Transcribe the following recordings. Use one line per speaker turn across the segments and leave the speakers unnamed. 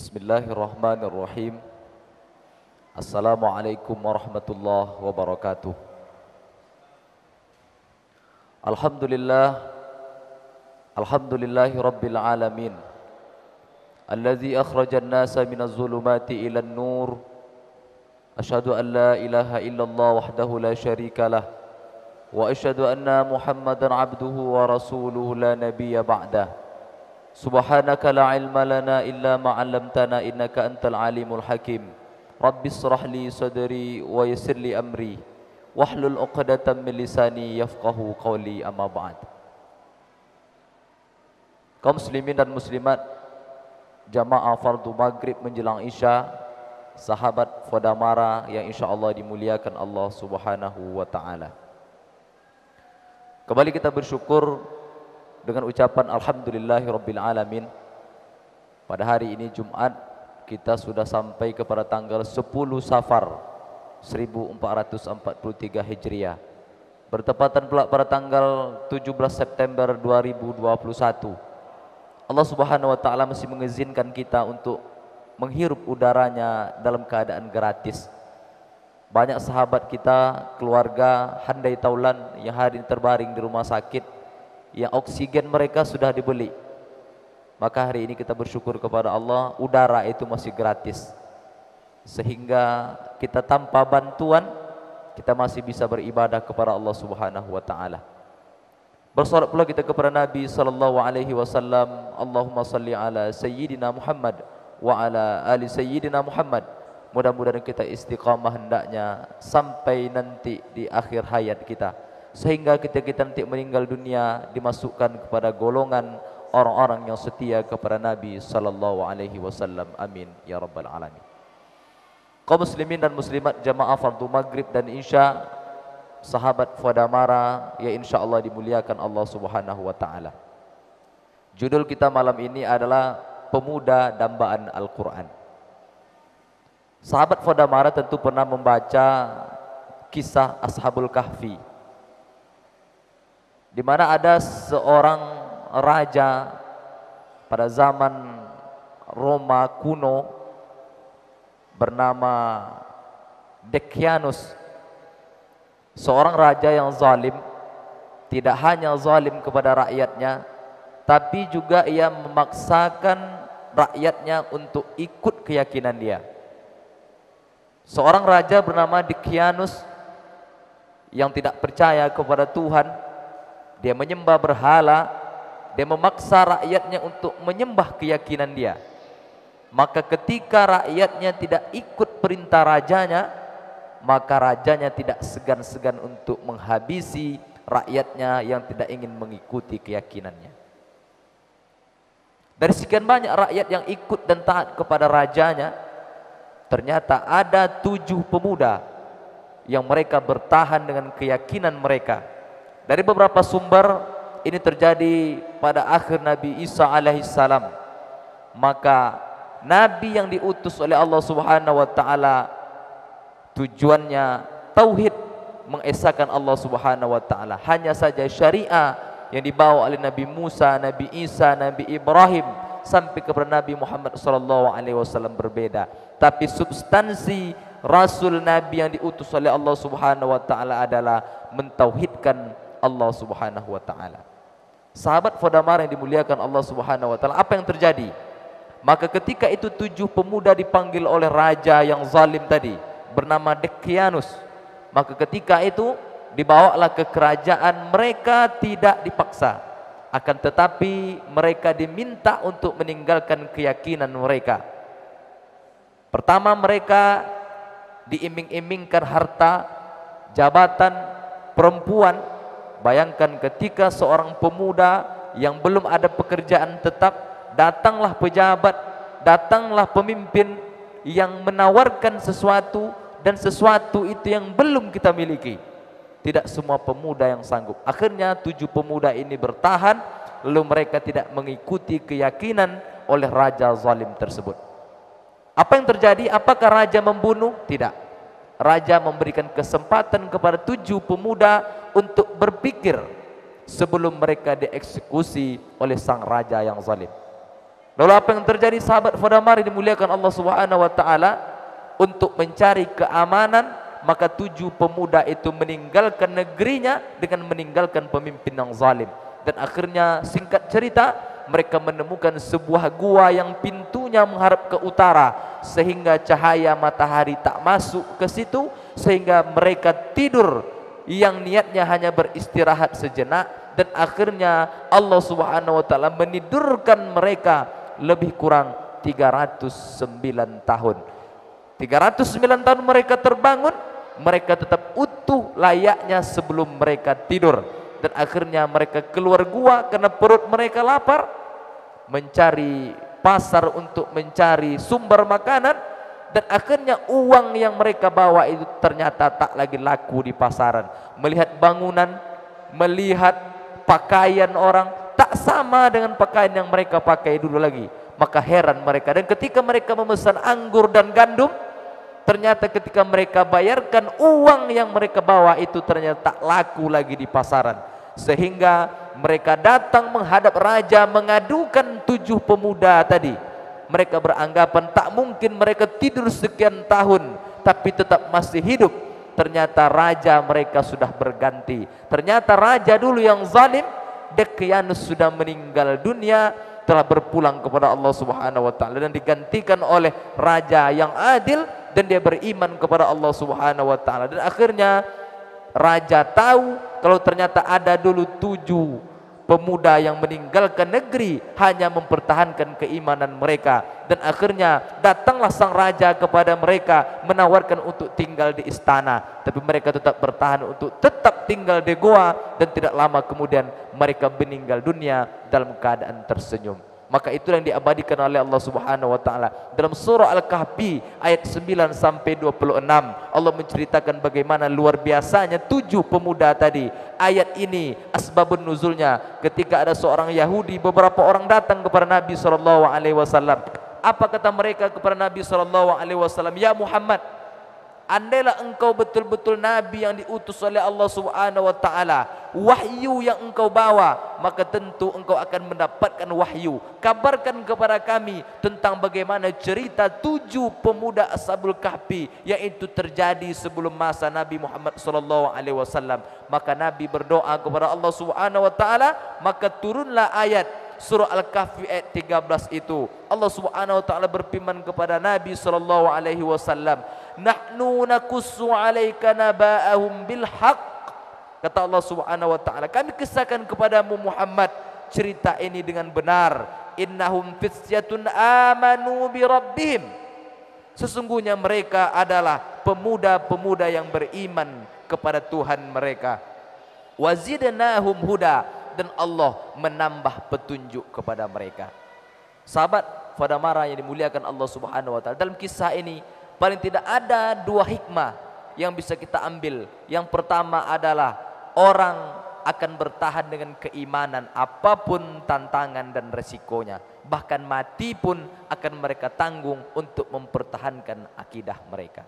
Bismillahirrahmanirrahim. Assalamualaikum warahmatullahi wabarakatuh. Alhamdulillah, alhamdulillahi rabbil alamin, alladzi akhrajan nasa minaz zulumati ilan nur. Asyhadu an la ilaha illallah wahdahu la syarikalah, wa asyhadu anna Muhammadan abduhu wa rasuluhu la nabiyya ba'dah. Subhanaka la ilma lana illa ma 'allamtana innaka antal alimul hakim. Rabbi shrah li sadri wa yassir li amri wahlul 'uqdatam min lisani yafqahu qawli, amma ba'd. Kaum muslimin dan muslimat, jamaah fardu maghrib menjelang isya, sahabat Fodamara yang insyaallah dimuliakan Allah Subhanahu wa taala. Kembali kita bersyukur dengan ucapan alhamdulillahirabbil alamin. Pada hari ini Jumat, kita sudah sampai kepada tanggal 10 Safar 1443 Hijriah, bertepatan pula pada tanggal 17 September 2021. Allah Subhanahu wa taala masih mengizinkan kita untuk menghirup udaranya dalam keadaan gratis. Banyak sahabat kita, keluarga handai taulan yang hari ini terbaring di rumah sakit, yang oksigen mereka sudah dibeli. Maka hari ini kita bersyukur kepada Allah, udara itu masih gratis, sehingga kita tanpa bantuan kita masih bisa beribadah kepada Allah Subhanahu wa taala. Bersolat pula kita kepada Nabi sallallahu alaihi wasallam, Allahumma salli ala sayyidina Muhammad wa ala ali sayyidina Muhammad. Mudah-mudahan kita istiqamah hendaknya sampai nanti di akhir hayat kita, sehingga kita nanti meninggal dunia dimasukkan kepada golongan orang-orang yang setia kepada Nabi sallallahu alaihi wasallam. Amin ya rabbal alamin. Kaum muslimin dan muslimat, jamaah fardu maghrib dan isya, sahabat Fodamara yang insyaallah dimuliakan Allah Subhanahu wa taala. Judul kita malam ini adalah Pemuda Dambaan Al-Qur'an. Sahabat Fodamara tentu pernah membaca kisah Ashabul Kahfi, di mana ada seorang raja pada zaman Roma kuno bernama Decianus. Seorang raja yang zalim, tidak hanya zalim kepada rakyatnya, tapi juga ia memaksakan rakyatnya untuk ikut keyakinan dia. Seorang raja bernama Decianus yang tidak percaya kepada Tuhan, dia menyembah berhala, dia memaksa rakyatnya untuk menyembah keyakinan dia. Maka ketika rakyatnya tidak ikut perintah rajanya, maka rajanya tidak segan-segan untuk menghabisi rakyatnya yang tidak ingin mengikuti keyakinannya. Dari sekian banyak rakyat yang ikut dan taat kepada rajanya, ternyata ada 7 pemuda yang mereka bertahan dengan keyakinan mereka. Dari beberapa sumber, ini terjadi pada akhir Nabi Isa alaihissalam. Maka Nabi yang diutus oleh Allah Subhanahu wa taala tujuannya tauhid, mengesahkan Allah Subhanahu wa taala. Hanya saja syariah yang dibawa oleh Nabi Musa, Nabi Isa, Nabi Ibrahim sampai kepada Nabi Muhammad sallallahu alaihi wasallam berbeda. Tapi substansi Rasul Nabi yang diutus oleh Allah Subhanahu wa taala adalah mentauhidkan Allah Subhanahu wa taala. Sahabat Fodamara yang dimuliakan Allah Subhanahu wa taala, apa yang terjadi? Maka ketika itu 7 pemuda dipanggil oleh raja yang zalim tadi bernama Decianus. Maka ketika itu dibawalah ke kerajaan, mereka tidak dipaksa, akan tetapi mereka diminta untuk meninggalkan keyakinan mereka. Pertama, mereka diiming-imingkan harta, jabatan, perempuan. Bayangkan ketika seorang pemuda yang belum ada pekerjaan tetap, datanglah pejabat, datanglah pemimpin yang menawarkan sesuatu, dan sesuatu itu yang belum kita miliki. Tidak semua pemuda yang sanggup. Akhirnya 7 pemuda ini bertahan, lalu mereka tidak mengikuti keyakinan oleh raja zalim tersebut. Apa yang terjadi? Apakah raja membunuh? Tidak. Raja memberikan kesempatan kepada 7 pemuda untuk berpikir sebelum mereka dieksekusi oleh sang raja yang zalim. Lalu apa yang terjadi sahabat Fadamar dimuliakan Allah Subhanahu wa taala? Untuk mencari keamanan, maka 7 pemuda itu meninggalkan negerinya dengan meninggalkan pemimpin yang zalim. Dan akhirnya singkat cerita, mereka menemukan sebuah gua yang pintunya menghadap ke utara, sehingga cahaya matahari tak masuk ke situ, sehingga mereka tidur yang niatnya hanya beristirahat sejenak. Dan akhirnya Allah Subhanahu wa taala menidurkan mereka lebih kurang 309 tahun. 309 tahun mereka terbangun, mereka tetap utuh layaknya sebelum mereka tidur. Dan akhirnya mereka keluar gua karena perut mereka lapar, mencari pasar untuk mencari sumber makanan. Dan akhirnya uang yang mereka bawa itu ternyata tak lagi laku di pasaran. Melihat bangunan, melihat pakaian orang, tak sama dengan pakaian yang mereka pakai dulu lagi. Maka heran mereka. Dan ketika mereka memesan anggur dan gandum, ternyata ketika mereka bayarkan, uang yang mereka bawa itu ternyata tak laku lagi di pasaran. Sehingga mereka datang menghadap raja mengadukan 7 pemuda tadi. Mereka beranggapan tak mungkin mereka tidur sekian tahun tapi tetap masih hidup. Ternyata raja mereka sudah berganti. Ternyata raja dulu yang zalim, Dekianus, sudah meninggal dunia, telah berpulang kepada Allah Subhanahu wa taala dan digantikan oleh raja yang adil, dan dia beriman kepada Allah Subhanahu wa taala. Dan akhirnya raja tahu kalau ternyata ada dulu 7 pemuda yang meninggalkan negeri hanya mempertahankan keimanan mereka. Dan akhirnya datanglah sang raja kepada mereka menawarkan untuk tinggal di istana, tapi mereka tetap bertahan untuk tetap tinggal di goa. Dan tidak lama kemudian mereka meninggal dunia dalam keadaan tersenyum. Maka itulah yang diabadikan oleh Allah Subhanahu wa taala dalam surah Al-Kahfi ayat 9 sampai 26. Allah menceritakan bagaimana luar biasanya 7 pemuda tadi. Ayat ini asbabun nuzulnya, ketika ada seorang Yahudi, beberapa orang datang kepada Nabi sallallahu alaihi wasallam. Apa kata mereka kepada Nabi sallallahu alaihi wasallam? Ya Muhammad, andailah engkau betul-betul nabi yang diutus oleh Allah Subhanahu wa taala, wahyu yang engkau bawa, maka tentu engkau akan mendapatkan wahyu. Kabarkan kepada kami tentang bagaimana cerita 7 pemuda Ashabul Kahfi yang itu terjadi sebelum masa Nabi Muhammad sallallahu alaihi wasallam. Maka Nabi berdoa kepada Allah Subhanahu wa taala, maka turunlah ayat surah Al-Kahfi ayat 13 itu. Allah Subhanahu wa taala berfirman kepada Nabi sallallahu alaihi wasallam, "Nahnu naqussu 'alaika naba'ahum bil haqq." Kata Allah Subhanahu wa taala, kami kisahkan kepadamu Muhammad cerita ini dengan benar. Innahum fityatun amanu bi rabbihim. Sesungguhnya mereka adalah pemuda-pemuda yang beriman kepada Tuhan mereka. Wazidnahum huda, dan Allah menambah petunjuk kepada mereka. Sahabat Fadamara yang dimuliakan Allah Subhanahu wa taala, dalam kisah ini paling tidak ada 2 hikmah yang bisa kita ambil. Yang pertama adalah orang akan bertahan dengan keimanan apapun tantangan dan resikonya. Bahkan mati pun akan mereka tanggung untuk mempertahankan akidah mereka.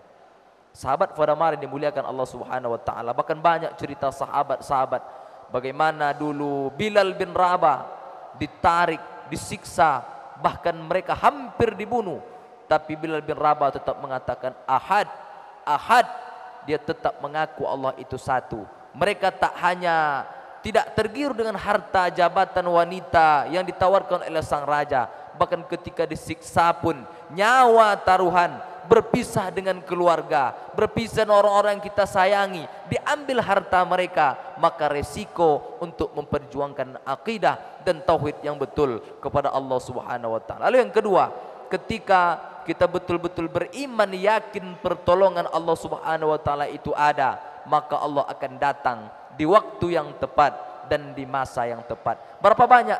Sahabat Fadamara yang dimuliakan Allah Subhanahu wa taala, bahkan banyak cerita sahabat-sahabat bagaimana dulu Bilal bin Rabah ditarik, disiksa, bahkan mereka hampir dibunuh. Tapi Bilal bin Rabah tetap mengatakan Ahad, Ahad. Dia tetap mengaku Allah itu satu. Mereka tak hanya tidak tergiur dengan harta, jabatan, wanita yang ditawarkan oleh sang raja. Bahkan ketika disiksa pun nyawa taruhan, berpisah dengan keluarga, berpisah dengan orang-orang yang kita sayangi, diambil harta mereka. Maka resiko untuk memperjuangkan akidah dan tauhid yang betul kepada Allah Subhanahu wa taala. Lalu yang kedua, ketika kita betul-betul beriman, yakin pertolongan Allah Subhanahu wa taala itu ada, maka Allah akan datang di waktu yang tepat dan di masa yang tepat. Berapa banyak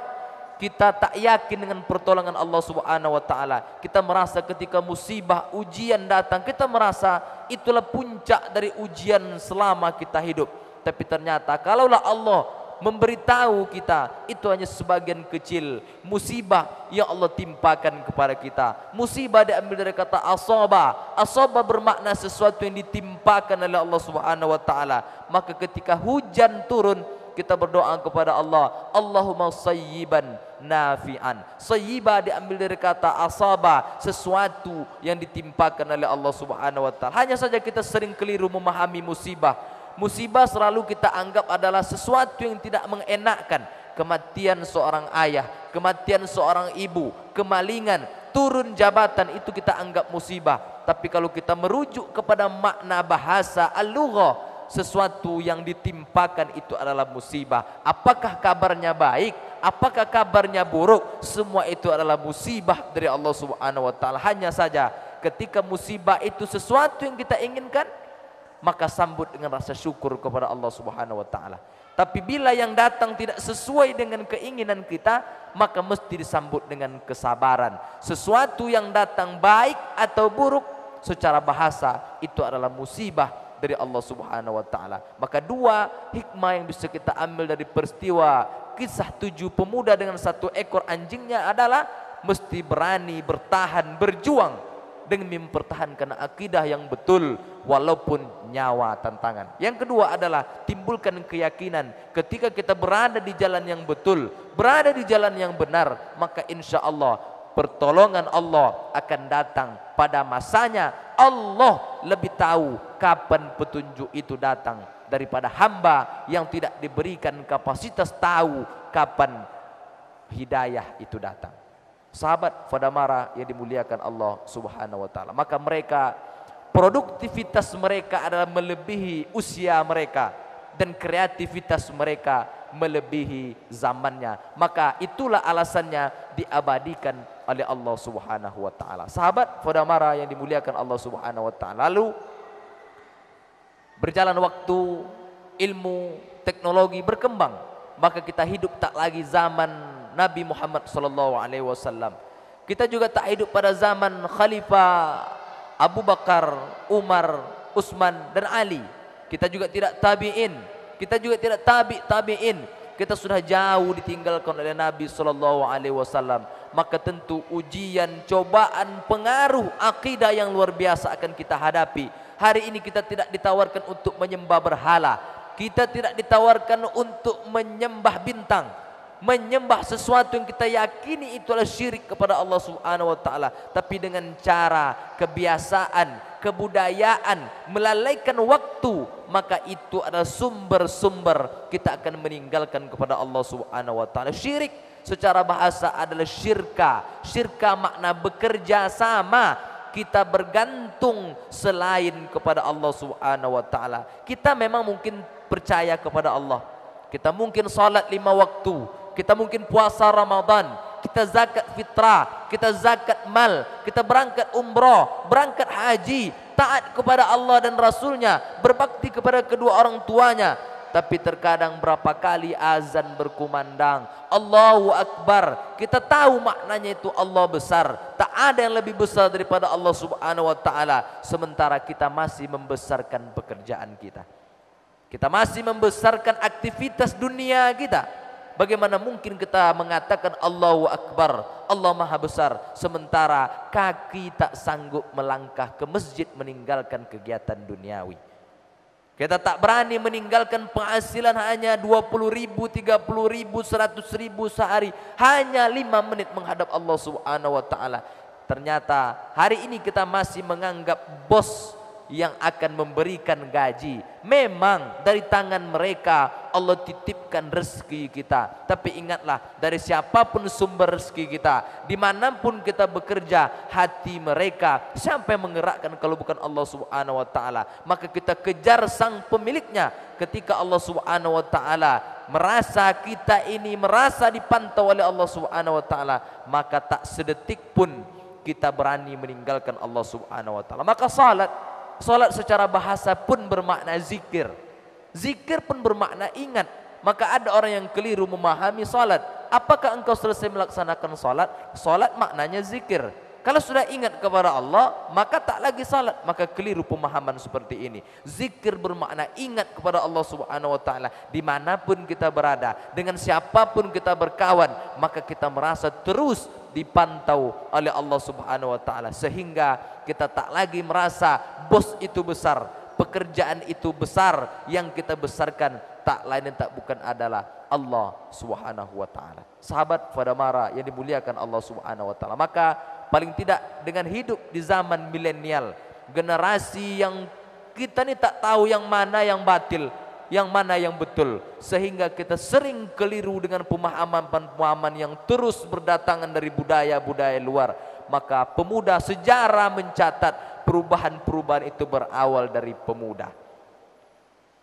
kita tak yakin dengan pertolongan Allah Subhanahu wa taala. Kita merasa ketika musibah, ujian datang, kita merasa itulah puncak dari ujian selama kita hidup. Tapi ternyata kalaulah Allah memberitahu kita, itu hanya sebagian kecil musibah yang Allah timpakan kepada kita. Musibah diambil dari kata asaba. Asaba bermakna sesuatu yang ditimpakan oleh Allah Subhanahu wa taala. Maka ketika hujan turun, kita berdoa kepada Allah, Allahumma sayyiban nafi'an. Sayyibah diambil dari kata asaba, sesuatu yang ditimpakan oleh Allah Subhanahu wa taala. Hanya saja kita sering keliru memahami musibah. Musibah selalu kita anggap adalah sesuatu yang tidak mengenakkan. Kematian seorang ayah, kematian seorang ibu, kemalingan, turun jabatan, itu kita anggap musibah. Tapi kalau kita merujuk kepada makna bahasa al-lughah, sesuatu yang ditimpakan itu adalah musibah. Apakah kabarnya baik, apakah kabarnya buruk, semua itu adalah musibah dari Allah Subhanahu wa taala. Hanya saja ketika musibah itu sesuatu yang kita inginkan, maka sambut dengan rasa syukur kepada Allah Subhanahu wa taala. Tapi bila yang datang tidak sesuai dengan keinginan kita, maka mesti disambut dengan kesabaran. Sesuatu yang datang baik atau buruk, secara bahasa itu adalah musibah dari Allah Subhanahu wa taala. Maka dua hikmah yang bisa kita ambil dari peristiwa kisah 7 pemuda dengan 1 ekor anjingnya adalah mesti berani bertahan, berjuang dengan mempertahankan akidah yang betul walaupun nyawa tantangan. Yang kedua adalah timbulkan keyakinan ketika kita berada di jalan yang betul, berada di jalan yang benar, maka insya Allah pertolongan Allah akan datang pada masanya. Allah lebih tahu kapan petunjuk itu datang daripada hamba yang tidak diberikan kapasitas tahu kapan hidayah itu datang. Sahabat Fadamara yang dimuliakan Allah Subhanahu wa taala, maka mereka, produktivitas mereka adalah melebihi usia mereka dan kreativitas mereka melebihi zamannya. Maka itulah alasannya diabadikan oleh Allah Subhanahu wa taala. Sahabat Fadamara yang dimuliakan Allah Subhanahu wa taala, lalu berjalan waktu, ilmu, teknologi berkembang, maka kita hidup tak lagi zaman Nabi Muhammad sallallahu alaihi wasallam. Kita juga tak hidup pada zaman Khalifah Abu Bakar, Umar, Utsman dan Ali. Kita juga tidak tabi'in, kita juga tidak tabi'in. Kita sudah jauh ditinggalkan oleh Nabi sallallahu alaihi wasallam. Maka tentu ujian, cobaan, pengaruh akidah yang luar biasa akan kita hadapi. Hari ini kita tidak ditawarkan untuk menyembah berhala, kita tidak ditawarkan untuk menyembah bintang, menyembah sesuatu yang kita yakini itu adalah syirik kepada Allah Subhanahu wa taala. Tapi dengan cara, kebiasaan, kebudayaan, melalaikan waktu, maka itu adalah sumber-sumber kita akan meninggalkan kepada Allah Subhanahu wa taala. Syirik secara bahasa adalah syirka. Syirka makna bekerja sama, kita bergantung selain kepada Allah Subhanahu wa taala. Kita memang mungkin percaya kepada Allah, kita mungkin salat 5 waktu, kita mungkin puasa Ramadan, kita zakat fitrah, kita zakat mal, kita berangkat umrah, berangkat haji, taat kepada Allah dan Rasulnya, berbakti kepada kedua orang tuanya. Tapi terkadang berapa kali azan berkumandang, Allahu Akbar, kita tahu maknanya itu Allah besar, tak ada yang lebih besar daripada Allah Subhanahu wa taala. Sementara kita masih membesarkan pekerjaan kita, kita masih membesarkan aktivitas dunia kita. Bagaimana mungkin kita mengatakan Allahu Akbar, Allah Maha Besar, sementara kaki tak sanggup melangkah ke masjid meninggalkan kegiatan duniawi. Kita tak berani meninggalkan penghasilan hanya 20.000, 30.000, 100.000 sehari, hanya 5 menit menghadap Allah Subhanahu wa taala. Ternyata hari ini kita masih menganggap bos yang akan memberikan gaji memang dari tangan mereka Allah titipkan rezeki kita. Tapi ingatlah, dari siapapun sumber rezeki kita, dimanapun kita bekerja, hati mereka siapa yang menggerakkan kalau bukan Allah Subhanahu wa taala? Maka kita kejar sang pemiliknya. Ketika Allah Subhanahu wa taala merasa kita ini merasa dipantau oleh Allah Subhanahu wa taala, maka tak sedetik pun kita berani meninggalkan Allah Subhanahu wa taala. Maka salat secara bahasa pun bermakna zikir. Zikir pun bermakna ingat. Maka ada orang yang keliru memahami salat. Apakah engkau selesai melaksanakan salat? Salat maknanya zikir. Kalau sudah ingat kepada Allah, maka tak lagi salat. Maka keliru pemahaman seperti ini. Zikir bermakna ingat kepada Allah Subhanahu wa taala dimanapun kita berada, dengan siapapun kita berkawan, maka kita merasa terus dipantau oleh Allah Subhanahu wa taala, sehingga kita tak lagi merasa bos itu besar, pekerjaan itu besar, yang kita besarkan tak lain dan tak bukan adalah Allah Subhanahu wa taala. Sahabat Fadamara yang dimuliakan Allah Subhanahu wa taala, maka paling tidak dengan hidup di zaman milenial, generasi yang kita ni tak tahu yang mana yang batil, yang mana yang betul, sehingga kita sering keliru dengan pemahaman-pemahaman yang terus berdatangan dari budaya-budaya luar. Maka pemuda sejarah mencatat perubahan-perubahan itu berawal dari pemuda.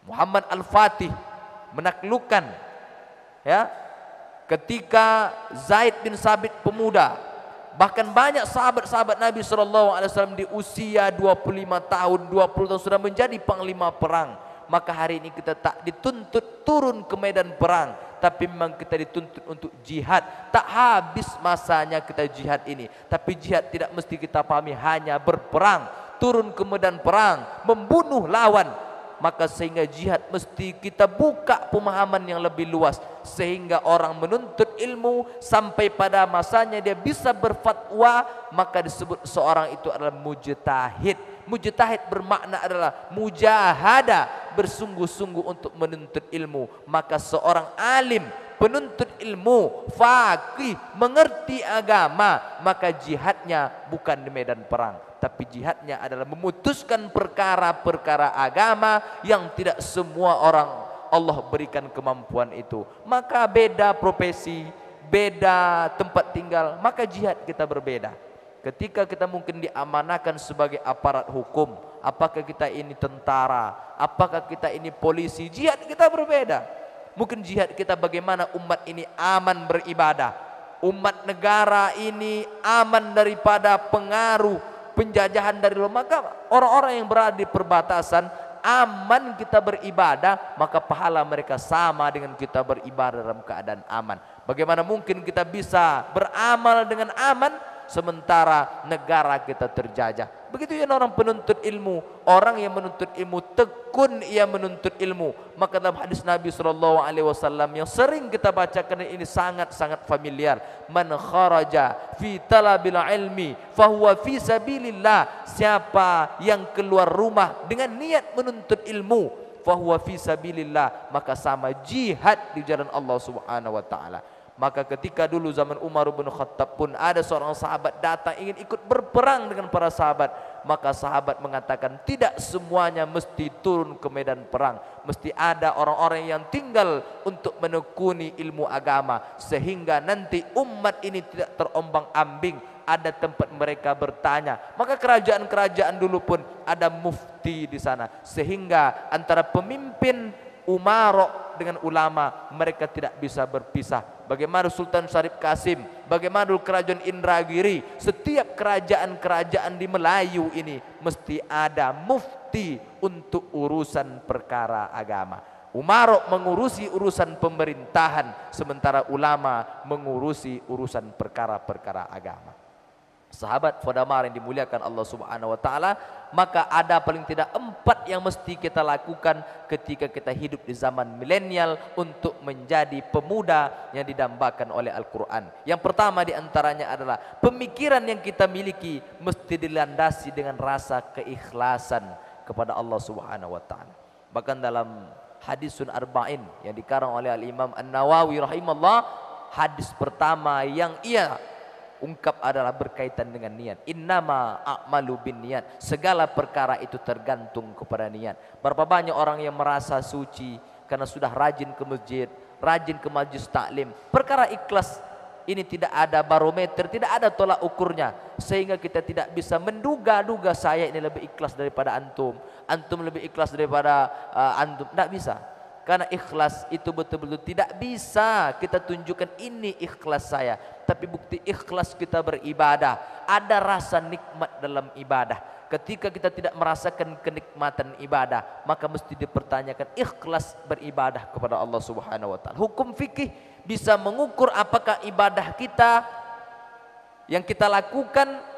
Muhammad Al-Fatih menaklukkan, ya, ketika Zaid bin Sabit pemuda. Bahkan banyak sahabat-sahabat Nabi SAW di usia 25 tahun, 20 tahun sudah menjadi panglima perang. Maka hari ini kita tak dituntut turun ke medan perang, tapi memang kita dituntut untuk jihad. Tak habis masanya kita jihad ini. Tapi jihad tidak mesti kita pahami hanya berperang, turun ke medan perang, membunuh lawan. Maka sehingga jihad mesti kita buka pemahaman yang lebih luas, sehingga orang menuntut ilmu sampai pada masanya dia bisa berfatwa, maka disebut seorang itu adalah mujtahid. Mujtahid bermakna adalah mujahadah, bersungguh-sungguh untuk menuntut ilmu. Maka seorang alim, penuntut ilmu, faqih, mengerti agama, maka jihadnya bukan di medan perang, tapi jihadnya adalah memutuskan perkara-perkara agama yang tidak semua orang Allah berikan kemampuan itu. Maka beda profesi, beda tempat tinggal, maka jihad kita berbeda. Ketika kita mungkin diamanahkan sebagai aparat hukum, apakah kita ini tentara, apakah kita ini polisi, jihad kita berbeda. Mungkin jihad kita bagaimana umat ini aman beribadah, umat negara ini aman daripada pengaruh penjajahan dari luar. Maka orang-orang yang berada di perbatasan aman kita beribadah, maka pahala mereka sama dengan kita beribadah dalam keadaan aman. Bagaimana mungkin kita bisa beramal dengan aman sementara negara kita terjajah? Begitu ya orang penuntut ilmu, orang yang menuntut ilmu tekun ia menuntut ilmu. Maka dalam hadis Nabi SAW yang sering kita bacakan ini sangat-sangat familiar, man kharaja fi talabil ilmi fahuwa fi sabilillah. Siapa yang keluar rumah dengan niat menuntut ilmu, fahuwa fi sabilillah, maka sama jihad di jalan Allah Subhanahu wa taala. Maka ketika dulu zaman Umar bin Khattab pun ada seorang sahabat datang ingin ikut berperang dengan para sahabat. Maka sahabat mengatakan tidak semuanya mesti turun ke medan perang. Mesti ada orang-orang yang tinggal untuk menekuni ilmu agama, sehingga nanti umat ini tidak terombang ambing. Ada tempat mereka bertanya. Maka kerajaan-kerajaan dulu pun ada mufti di sana, sehingga antara pemimpin umarok dengan ulama mereka tidak bisa berpisah. Bagaimana Sultan Syarif Kasim, bagaimana dulu kerajaan Indragiri, setiap kerajaan-kerajaan di Melayu ini mesti ada mufti untuk urusan perkara agama. Umarok mengurusi urusan pemerintahan, sementara ulama mengurusi urusan perkara-perkara agama. Sahabat Fadamar yang dimuliakan Allah Subhanahu wa taala, maka ada paling tidak 4 yang mesti kita lakukan ketika kita hidup di zaman milenial untuk menjadi pemuda yang didambakan oleh Al-Qur'an. Yang pertama di antaranya adalah pemikiran yang kita miliki mesti dilandasi dengan rasa keikhlasan kepada Allah Subhanahu wa taala. Bahkan dalam Hadisun Arba'in yang dikarang oleh Al-Imam An-Nawawi rahimahullah, hadis pertama yang ia ungkap adalah berkaitan dengan niat. Innama a'malu bin niat. Segala perkara itu tergantung kepada niat. Berapa banyak orang yang merasa suci karena sudah rajin ke masjid, rajin ke majlis taklim. Perkara ikhlas ini tidak ada barometer, tidak ada tolak ukurnya, sehingga kita tidak bisa menduga-duga saya ini lebih ikhlas daripada antum, antum lebih ikhlas daripada antum. Tidak bisa. Karena ikhlas itu betul-betul tidak bisa kita tunjukkan ini ikhlas saya. Tapi bukti ikhlas kita beribadah, ada rasa nikmat dalam ibadah. Ketika kita tidak merasakan kenikmatan ibadah, maka mesti dipertanyakan ikhlas beribadah kepada Allah Subhanahu wa taala. Hukum fikih bisa mengukur apakah ibadah kita yang kita lakukan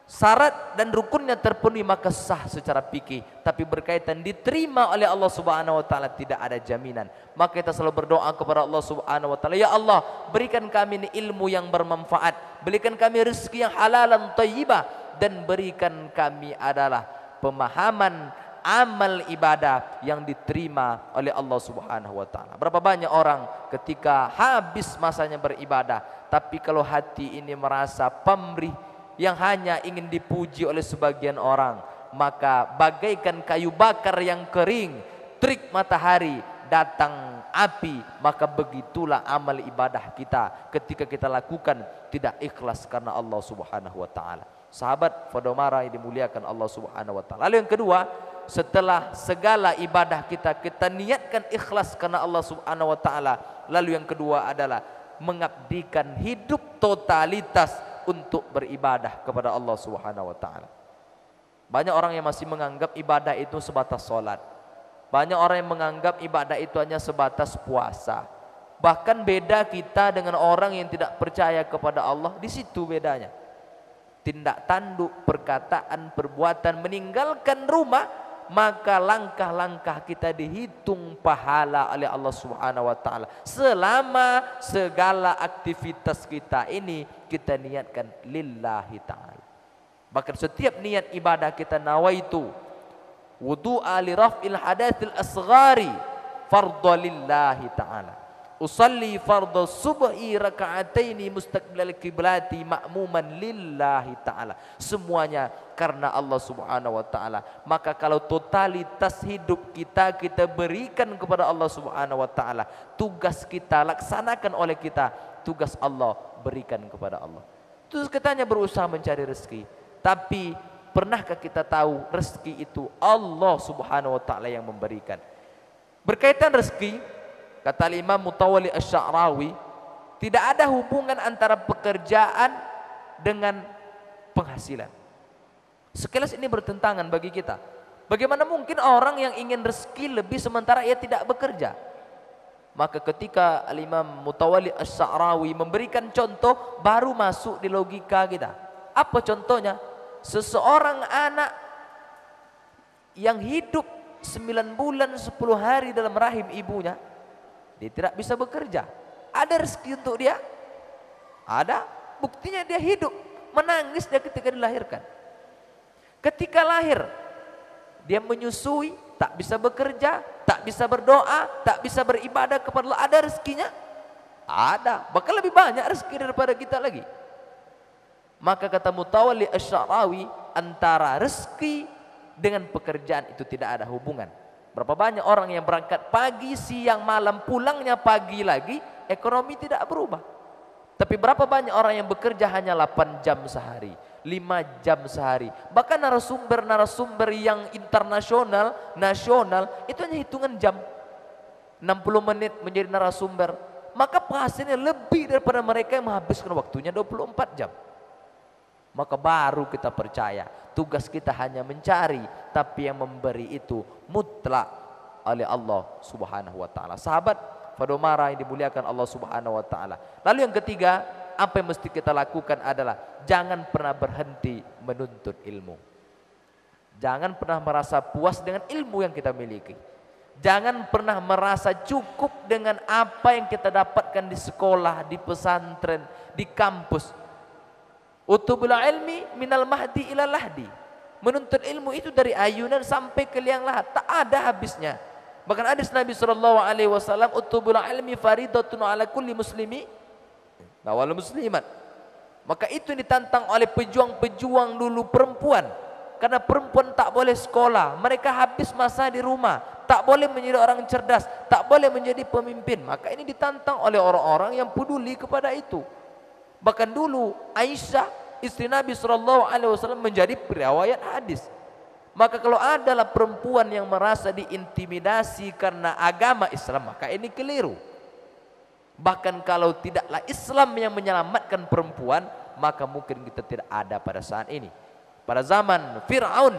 syarat dan rukunnya terpenuhi, maka sah secara fikih. Tapi berkaitan diterima oleh Allah Subhanahu wa taala tidak ada jaminan. Maka kita selalu berdoa kepada Allah Subhanahu wa taala, ya Allah, berikan kami ilmu yang bermanfaat, berikan kami rezeki yang halalan thayyibah, dan berikan kami adalah pemahaman amal ibadah yang diterima oleh Allah Subhanahu wa taala. Berapa banyak orang ketika habis masanya beribadah, tapi kalau hati ini merasa pamrih yang hanya ingin dipuji oleh sebagian orang, maka bagaikan kayu bakar yang kering, terik matahari, datang api, maka begitulah amal ibadah kita ketika kita lakukan tidak ikhlas karena Allah Subhanahu wa taala. Sahabat Fadomara yang dimuliakan Allah Subhanahu wa taala. Lalu yang kedua, setelah segala ibadah kita niatkan ikhlas karena Allah Subhanahu wa taala. Lalu yang kedua adalah mengabdikan hidup totalitas untuk beribadah kepada Allah Subhanahu wa taala. Banyak orang yang masih menganggap ibadah itu sebatas salat. Banyak orang yang menganggap ibadah itu hanya sebatas puasa. Bahkan beda kita dengan orang yang tidak percaya kepada Allah, di situ bedanya. Tindak tanduk, perkataan, perbuatan, meninggalkan rumah, maka langkah-langkah kita dihitung pahala oleh Allah Subhanahu wa taala. Selama segala aktivitas kita ini kita niatkan lillahi taala. Bahkan setiap niat ibadah kita nawaitu wudu'a li raf'il hadatsil asghari fardhu lillahi taala. Usalli fardhu subhi raka'ataini mustaqbilal qiblati ma'muman lillahi ta'ala. Semuanya karena Allah Subhanahu wa taala. Maka kalau totalitas hidup kita berikan kepada Allah Subhanahu wa taala, tugas kita laksanakan oleh kita, tugas Allah berikan kepada Allah. Terus katanya berusaha mencari rezeki. Tapi pernahkah kita tahu rezeki itu Allah Subhanahu wa taala yang memberikan? Berkaitan rezeki, kata Imam Mutawalli Asy-Sya'rawi, tidak ada hubungan antara pekerjaan dengan penghasilan. Sekilas ini bertentangan bagi kita. Bagaimana mungkin orang yang ingin rezeki lebih sementara ia tidak bekerja? Maka ketika Imam Mutawalli Asy-Sya'rawi memberikan contoh, baru masuk di logika kita. Apa contohnya? Seseorang anak yang hidup 9 bulan 10 hari dalam rahim ibunya, dia tidak bisa bekerja. Ada rezeki untuk dia? Ada. Buktinya dia hidup. Menangis dia ketika dilahirkan. Ketika lahir, dia menyusui, tak bisa bekerja, tak bisa berdoa, tak bisa beribadah kepada Allah. Ada rezekinya? Ada. Bahkan lebih banyak rezeki daripada kita lagi. Maka kata Mutawalli Asy-Sya'rawi, antara rezeki dengan pekerjaan itu tidak ada hubungan. Berapa banyak orang yang berangkat pagi, siang, malam, pulangnya pagi lagi, ekonomi tidak berubah. Tapi berapa banyak orang yang bekerja hanya 8 jam sehari, 5 jam sehari. Bahkan narasumber yang internasional, nasional, itu hanya hitungan jam. 60 menit menjadi narasumber. Maka penghasilannya lebih daripada mereka yang menghabiskan waktunya 24 jam. Maka baru kita percaya tugas kita hanya mencari, tapi yang memberi itu mutlak oleh Allah Subhanahu wa taala. Sahabat Fadomara yang dimuliakan Allah Subhanahu wa taala. Lalu yang ketiga, apa yang mesti kita lakukan adalah jangan pernah berhenti menuntut ilmu. Jangan pernah merasa puas dengan ilmu yang kita miliki. Jangan pernah merasa cukup dengan apa yang kita dapatkan di sekolah, di pesantren, di kampus. Utubul ilmi minal mahdi ilal lahdi. Menuntut ilmu itu dari ayunan sampai ke liang lahat, tak ada habisnya. Bahkan hadis Nabi SAW, utubul ilmi faridatun ala kulli muslimi wal muslimat. Maka itu yang ditantang oleh pejuang-pejuang dulu perempuan. Karena perempuan tak boleh sekolah, mereka habis masa di rumah, tak boleh menjadi orang cerdas, tak boleh menjadi pemimpin. Maka ini ditantang oleh orang-orang yang peduli kepada itu. Bahkan dulu Aisyah istri Nabi SAW menjadi periwayat hadis. Maka kalau adalah perempuan yang merasa diintimidasi karena agama Islam, maka ini keliru. Bahkan kalau tidaklah Islam yang menyelamatkan perempuan, maka mungkin kita tidak ada pada saat ini. Pada zaman Fir'aun,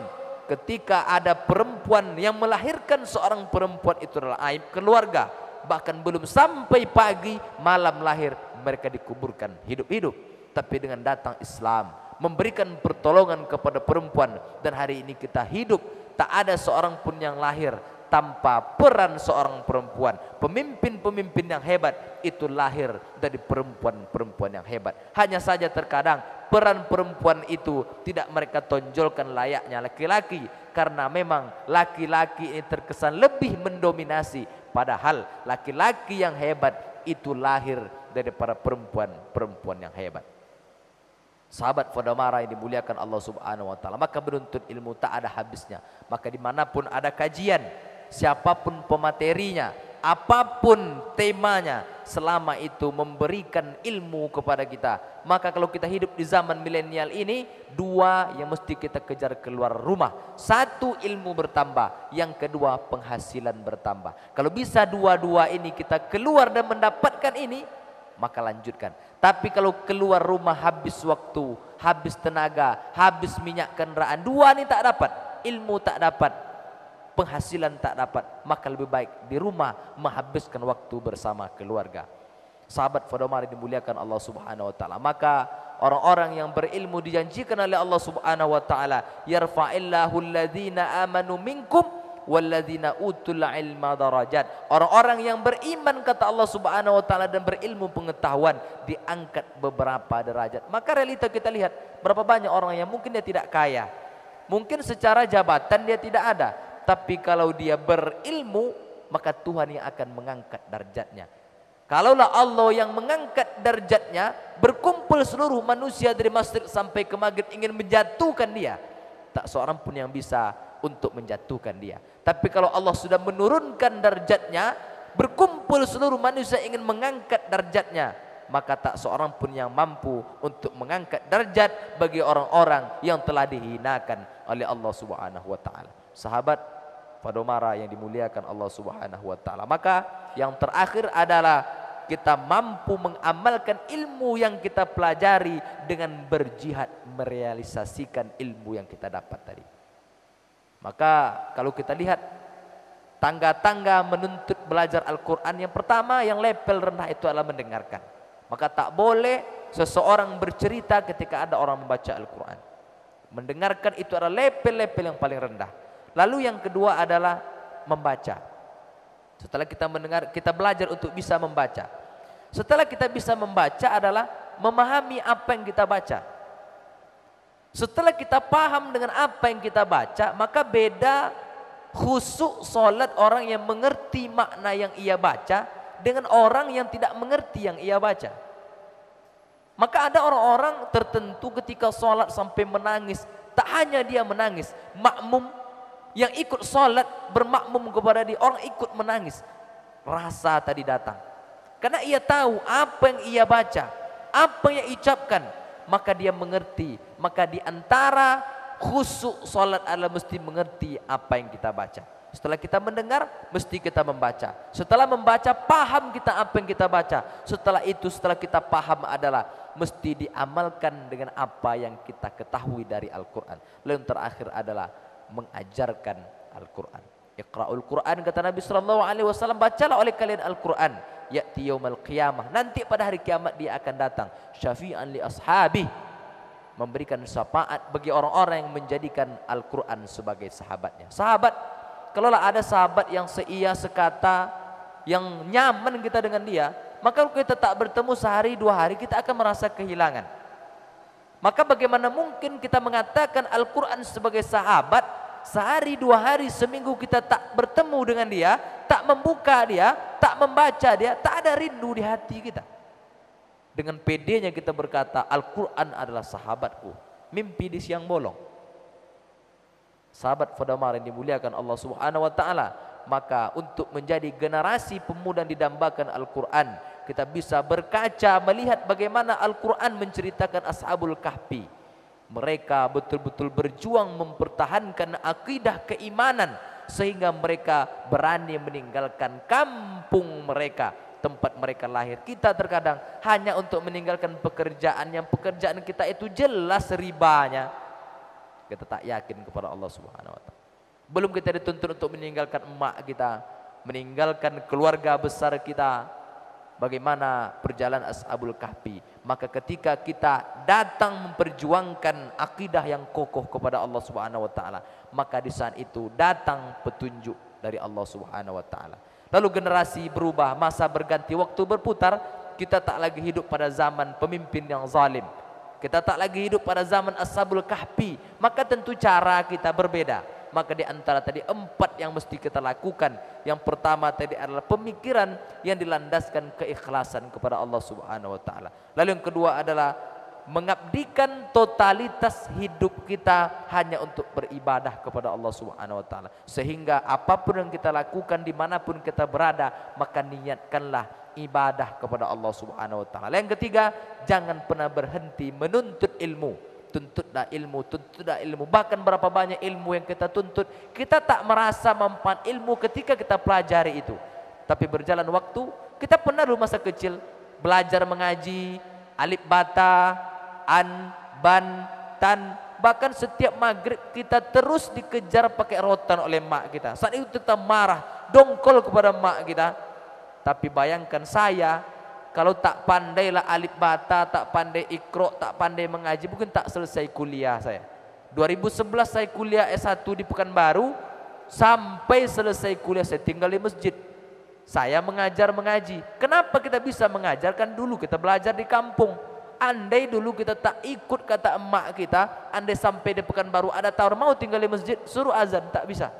ketika ada perempuan yang melahirkan seorang perempuan, itu adalah aib keluarga. Bahkan belum sampai pagi, malam lahir, mereka dikuburkan hidup-hidup. Tapi dengan datang Islam, memberikan pertolongan kepada perempuan, dan hari ini kita hidup, tak ada seorang pun yang lahir tanpa peran seorang perempuan. Pemimpin-pemimpin yang hebat itu lahir dari perempuan-perempuan yang hebat. Hanya saja terkadang peran perempuan itu tidak mereka tonjolkan layaknya laki-laki, karena memang laki-laki ini terkesan lebih mendominasi, padahal laki-laki yang hebat itu lahir daripada perempuan yang hebat. Sahabat Fadamara yang dimuliakan Allah Subhanahu wa taala, maka menuntut ilmu tak ada habisnya. Maka dimanapun ada kajian, siapapun pematerinya, apapun temanya, selama itu memberikan ilmu kepada kita, maka kalau kita hidup di zaman milenial ini, dua yang mesti kita kejar keluar rumah. Satu, ilmu bertambah, yang kedua penghasilan bertambah. Kalau bisa dua-dua ini kita keluar dan mendapatkan ini, maka lanjutkan. Tapi kalau keluar rumah habis waktu, habis tenaga, habis minyak kendaraan, dua ini tak dapat, ilmu tak dapat, penghasilan tak dapat, maka lebih baik di rumah menghabiskan waktu bersama keluarga. Sahabat Fadamara dimuliakan Allah Subhanahu wa taala, maka orang-orang yang berilmu dijanjikan oleh Allah Subhanahu wa taala, yarfa'illahu alladhina amanu minkum walladzina utul ilma darajat. Orang-orang yang beriman kata Allah Subhanahu wa taala dan berilmu pengetahuan diangkat beberapa derajat. Maka realita kita lihat, berapa banyak orang yang mungkin dia tidak kaya, mungkin secara jabatan dia tidak ada, tapi kalau dia berilmu, maka Tuhan yang akan mengangkat derajatnya. Kalaulah Allah yang mengangkat derajatnya, berkumpul seluruh manusia dari Masyriq sampai ke Maghrib ingin menjatuhkan dia, tak seorang pun yang bisa untuk menjatuhkan dia. Tapi kalau Allah sudah menurunkan derajatnya, berkumpul seluruh manusia ingin mengangkat derajatnya, maka tak seorang pun yang mampu untuk mengangkat derajat bagi orang-orang yang telah dihinakan oleh Allah Subhanahu wa taala. Sahabat Fadamara yang dimuliakan Allah Subhanahu wa taala, maka yang terakhir adalah kita mampu mengamalkan ilmu yang kita pelajari dengan berjihad merealisasikan ilmu yang kita dapat tadi. Maka kalau kita lihat tangga-tangga menuntut belajar Al-Quran, yang pertama yang level rendah itu adalah mendengarkan. Maka tak boleh seseorang bercerita ketika ada orang membaca Al-Quran. Mendengarkan itu adalah level-level yang paling rendah. Lalu yang kedua adalah membaca. Setelah kita mendengar, kita belajar untuk bisa membaca. Setelah kita bisa membaca adalah memahami apa yang kita baca. Setelah kita paham dengan apa yang kita baca, maka beda khusyuk solat orang yang mengerti makna yang ia baca dengan orang yang tidak mengerti yang ia baca. Maka ada orang-orang tertentu ketika solat sampai menangis. Tak hanya dia menangis, makmum yang ikut solat bermakmum kepada dia, orang ikut menangis. Rasa tadi datang, karena ia tahu apa yang ia baca, apa yang ia ucapkan, maka dia mengerti. Maka di antara khusyuk solat adalah mesti mengerti apa yang kita baca. Setelah kita mendengar, mesti kita membaca. Setelah membaca, paham kita apa yang kita baca. Setelah itu, setelah kita paham adalah mesti diamalkan dengan apa yang kita ketahui dari Al-Quran. Lalu yang terakhir adalah mengajarkan Al-Quran. Iqra'ul Quran, kata Nabi SAW, bacalah oleh kalian Al-Quran. Ya'ti yaumal qiyamah, nanti pada hari kiamat dia akan datang. Syafi'an li ashabi, memberikan syafaat bagi orang-orang yang menjadikan Al-Quran sebagai sahabatnya. Sahabat, kalaulah ada sahabat yang seia sekata, yang nyaman kita dengan dia, maka kalau kita tak bertemu sehari dua hari, kita akan merasa kehilangan. Maka bagaimana mungkin kita mengatakan Al-Quran sebagai sahabat, sehari dua hari seminggu kita tak bertemu dengan dia, tak membuka dia, tak membaca dia, tak ada rindu di hati kita. Dengan pedenya kita berkata Al-Quran adalah sahabatku, mimpi di siang bolong. Sahabat Fadamara yang dimuliakan Allah Subhanahu wa taala, maka untuk menjadi generasi pemuda yang didambakan Al-Quran, kita bisa berkaca melihat bagaimana Al-Quran menceritakan Ashabul Kahfi. Mereka betul-betul berjuang mempertahankan akidah keimanan sehingga mereka berani meninggalkan kampung mereka, tempat mereka lahir. Kita terkadang hanya untuk meninggalkan pekerjaan yang pekerjaan kita itu jelas ribanya, kita tak yakin kepada Allah Subhanahu wa taala. Belum kita dituntut untuk meninggalkan emak kita, meninggalkan keluarga besar kita. Bagaimana perjalanan Ashabul Kahfi? Maka ketika kita datang memperjuangkan akidah yang kokoh kepada Allah Subhanahu wa taala, maka di saat itu datang petunjuk dari Allah Subhanahu wa taala. Lalu generasi berubah, masa berganti, waktu berputar, kita tak lagi hidup pada zaman pemimpin yang zalim. Kita tak lagi hidup pada zaman Ashabul Kahfi, maka tentu cara kita berbeda. Maka di antara tadi 4 yang mesti kita lakukan. Yang pertama tadi adalah pemikiran yang dilandaskan keikhlasan kepada Allah Subhanahu wa taala. Lalu yang kedua adalah mengabdikan totalitas hidup kita hanya untuk beribadah kepada Allah Subhanahu wa taala. Sehingga apapun yang kita lakukan dimanapun kita berada, maka niatkanlah ibadah kepada Allah Subhanahu wa taala. Yang ketiga, jangan pernah berhenti menuntut ilmu. Tuntutlah ilmu. Bahkan berapa banyak ilmu yang kita tuntut, kita tak merasa manfaat ilmu ketika kita pelajari itu. Tapi berjalan waktu, kita pernah dulu masa kecil belajar mengaji, alif bata, an, ban, tan. Bahkan setiap maghrib kita terus dikejar pakai rotan oleh mak kita. Saat itu kita marah, dongkol kepada mak kita. Tapi bayangkan saya, kalau tak pandailah alif bata, tak pandai ikro, tak pandai mengaji, mungkin tak selesai kuliah saya. 2011 saya kuliah S1 di Pekanbaru, sampai selesai kuliah saya tinggal di masjid. Saya mengaji. Kenapa kita bisa mengajarkan? Dulu kita belajar di kampung. Andai dulu kita tak ikut kata emak kita, andai sampai di Pekanbaru ada tawar mau tinggal di masjid, suruh azan, tak bisa.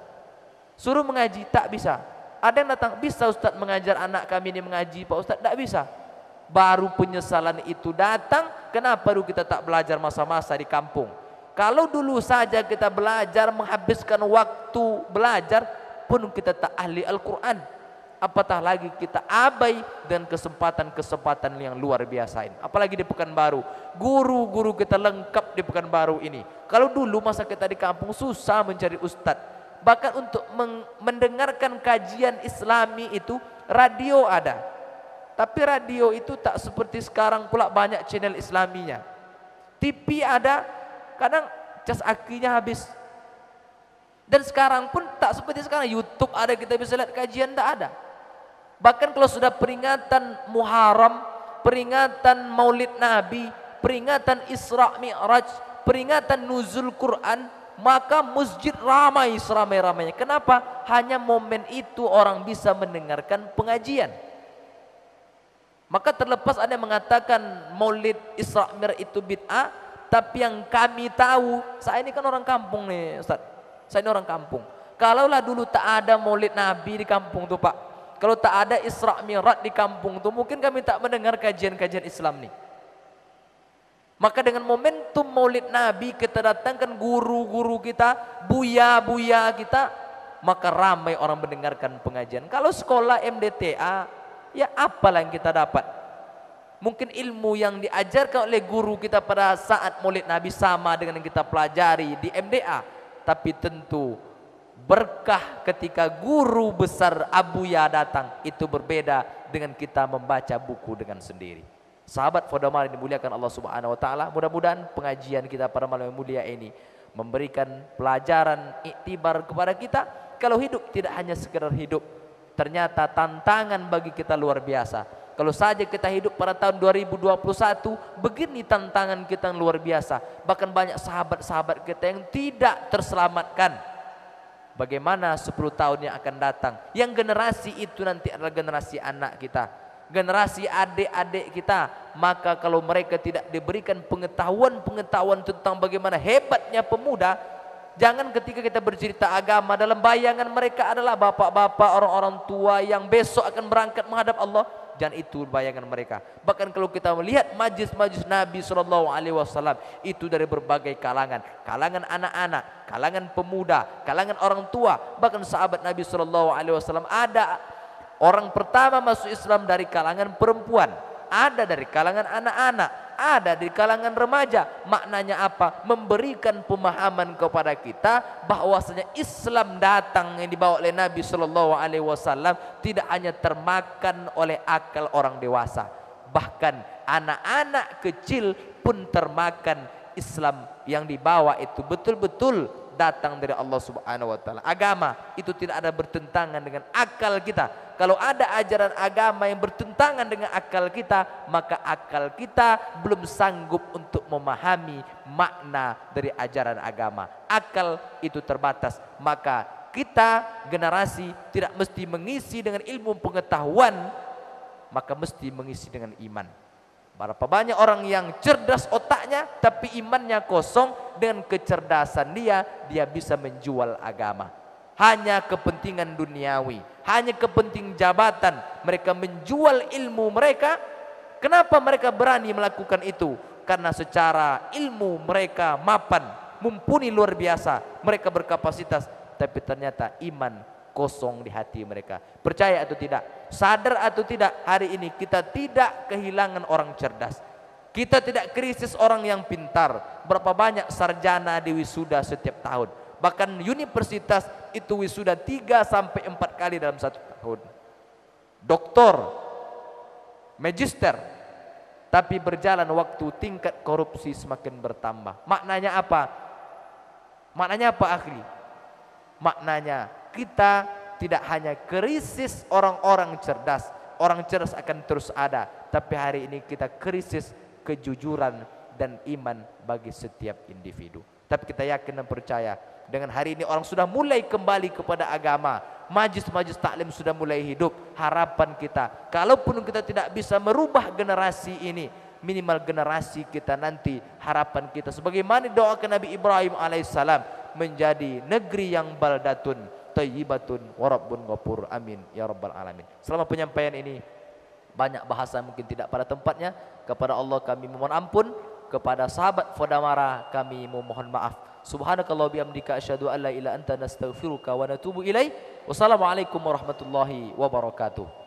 Suruh mengaji, tak bisa. Ada yang datang, bisa Ustaz mengajar anak kami ini mengaji, Pak Ustaz, tak bisa. Baru penyesalan itu datang, kenapa dulu kita tak belajar masa-masa di kampung. Kalau dulu saja kita belajar, menghabiskan waktu belajar, pun kita tak ahli Al-Quran. Apatah lagi kita abai dan kesempatan-kesempatan yang luar biasa ini. Apalagi di Pekanbaru, guru-guru kita lengkap di Pekanbaru ini. Kalau dulu masa kita di kampung susah mencari ustadz. Bahkan untuk mendengarkan kajian Islami itu, radio ada. Tapi radio itu tak seperti sekarang pula banyak channel Islaminya. TV ada, kadang cas akinya habis. Dan sekarang pun tak seperti sekarang, YouTube ada, kita bisa lihat kajian, tak ada. Bahkan kalau sudah peringatan Muharram, peringatan Maulid Nabi, peringatan Isra Mi'raj, peringatan Nuzul Quran, maka masjid ramai seramai-ramainya. Kenapa? Hanya momen itu orang bisa mendengarkan pengajian. Maka terlepas ada yang mengatakan Maulid Isra Mi'raj itu bid'ah, tapi yang kami tahu, saya ini kan orang kampung nih Ustaz. Saya ini orang kampung. Kalaulah dulu tak ada Maulid Nabi di kampung tuh Pak, kalau tak ada Isra Mi'raj di kampung tuh, mungkin kami tak mendengar kajian-kajian Islam nih. Maka dengan momentum Maulid Nabi kita datangkan guru-guru kita, buya-buya kita, maka ramai orang mendengarkan pengajian. Kalau sekolah MDTA, ya apalah yang kita dapat? Mungkin ilmu yang diajarkan oleh guru kita pada saat Maulid Nabi sama dengan yang kita pelajari di MDA. Tapi tentu berkah ketika guru besar Abuya datang, itu berbeda dengan kita membaca buku dengan sendiri. Sahabat Fodamar yang dimuliakan Allah Subhanahu wa taala, mudah-mudahan pengajian kita pada malam yang mulia ini memberikan pelajaran iktibar kepada kita. Kalau hidup tidak hanya sekedar hidup, ternyata tantangan bagi kita luar biasa. Kalau saja kita hidup pada tahun 2021, begini tantangan kita yang luar biasa. Bahkan banyak sahabat-sahabat kita yang tidak terselamatkan. Bagaimana 10 tahun yang akan datang? Yang generasi itu nanti adalah generasi anak kita, generasi adik-adik kita. Maka kalau mereka tidak diberikan pengetahuan tentang bagaimana hebatnya pemuda, jangan ketika kita bercerita agama, dalam bayangan mereka adalah bapak-bapak, orang-orang tua yang besok akan berangkat menghadap Allah. Jangan itu bayangan mereka. Bahkan kalau kita melihat majlis-majlis Nabi SAW, itu dari berbagai kalangan. Kalangan anak-anak, kalangan pemuda, kalangan orang tua. Bahkan sahabat Nabi SAW ada orang pertama masuk Islam dari kalangan perempuan, ada dari kalangan anak-anak, ada di kalangan remaja. Maknanya apa? Memberikan pemahaman kepada kita bahwasanya Islam datang yang dibawa oleh Nabi SAW tidak hanya termakan oleh akal orang dewasa, bahkan anak-anak kecil pun termakan. Islam yang dibawa itu betul-betul datang dari Allah Subhanahu wa taala. Agama itu tidak ada bertentangan dengan akal kita. Kalau ada ajaran agama yang bertentangan dengan akal kita, maka akal kita belum sanggup untuk memahami makna dari ajaran agama. Akal itu terbatas. Maka kita generasi tidak mesti mengisi dengan ilmu pengetahuan, maka mesti mengisi dengan iman. Berapa banyak orang yang cerdas otaknya tapi imannya kosong, dengan kecerdasan dia bisa menjual agama. Hanya kepentingan duniawi, hanya kepentingan jabatan, mereka menjual ilmu mereka. Kenapa mereka berani melakukan itu? Karena secara ilmu mereka mapan, mumpuni luar biasa, mereka berkapasitas, tapi ternyata iman kosong di hati mereka. Percaya atau tidak, sadar atau tidak, hari ini kita tidak kehilangan orang cerdas. Kita tidak krisis orang yang pintar. Berapa banyak sarjana di wisuda setiap tahun. Bahkan universitas itu wisuda 3 sampai 4 kali dalam 1 tahun. Doktor, magister, tapi berjalan waktu tingkat korupsi semakin bertambah. Maknanya apa? Maknanya apa, akhi? Maknanya kita tidak hanya krisis orang-orang cerdas. Orang cerdas akan terus ada, tapi hari ini kita krisis kejujuran dan iman bagi setiap individu. Tapi kita yakin dan percaya, dengan hari ini orang sudah mulai kembali kepada agama. Majlis-majlis taklim sudah mulai hidup. Harapan kita, kalaupun kita tidak bisa merubah generasi ini, minimal generasi kita nanti, harapan kita sebagaimana doakan Nabi Ibrahim alaihissalam, menjadi negeri yang baldatun thayyibatun wa rabbun ghafur. Amin ya rabbal alamin. Selama penyampaian ini banyak bahasa mungkin tidak pada tempatnya. Kepada Allah kami memohon ampun, kepada sahabat Fodamara kami memohon maaf. Subhanakallah bihamdika asyhadu an la ilaha illa anta nastaghfiruka wa natubu ilaik. Wassalamualaikum warahmatullahi wabarakatuh.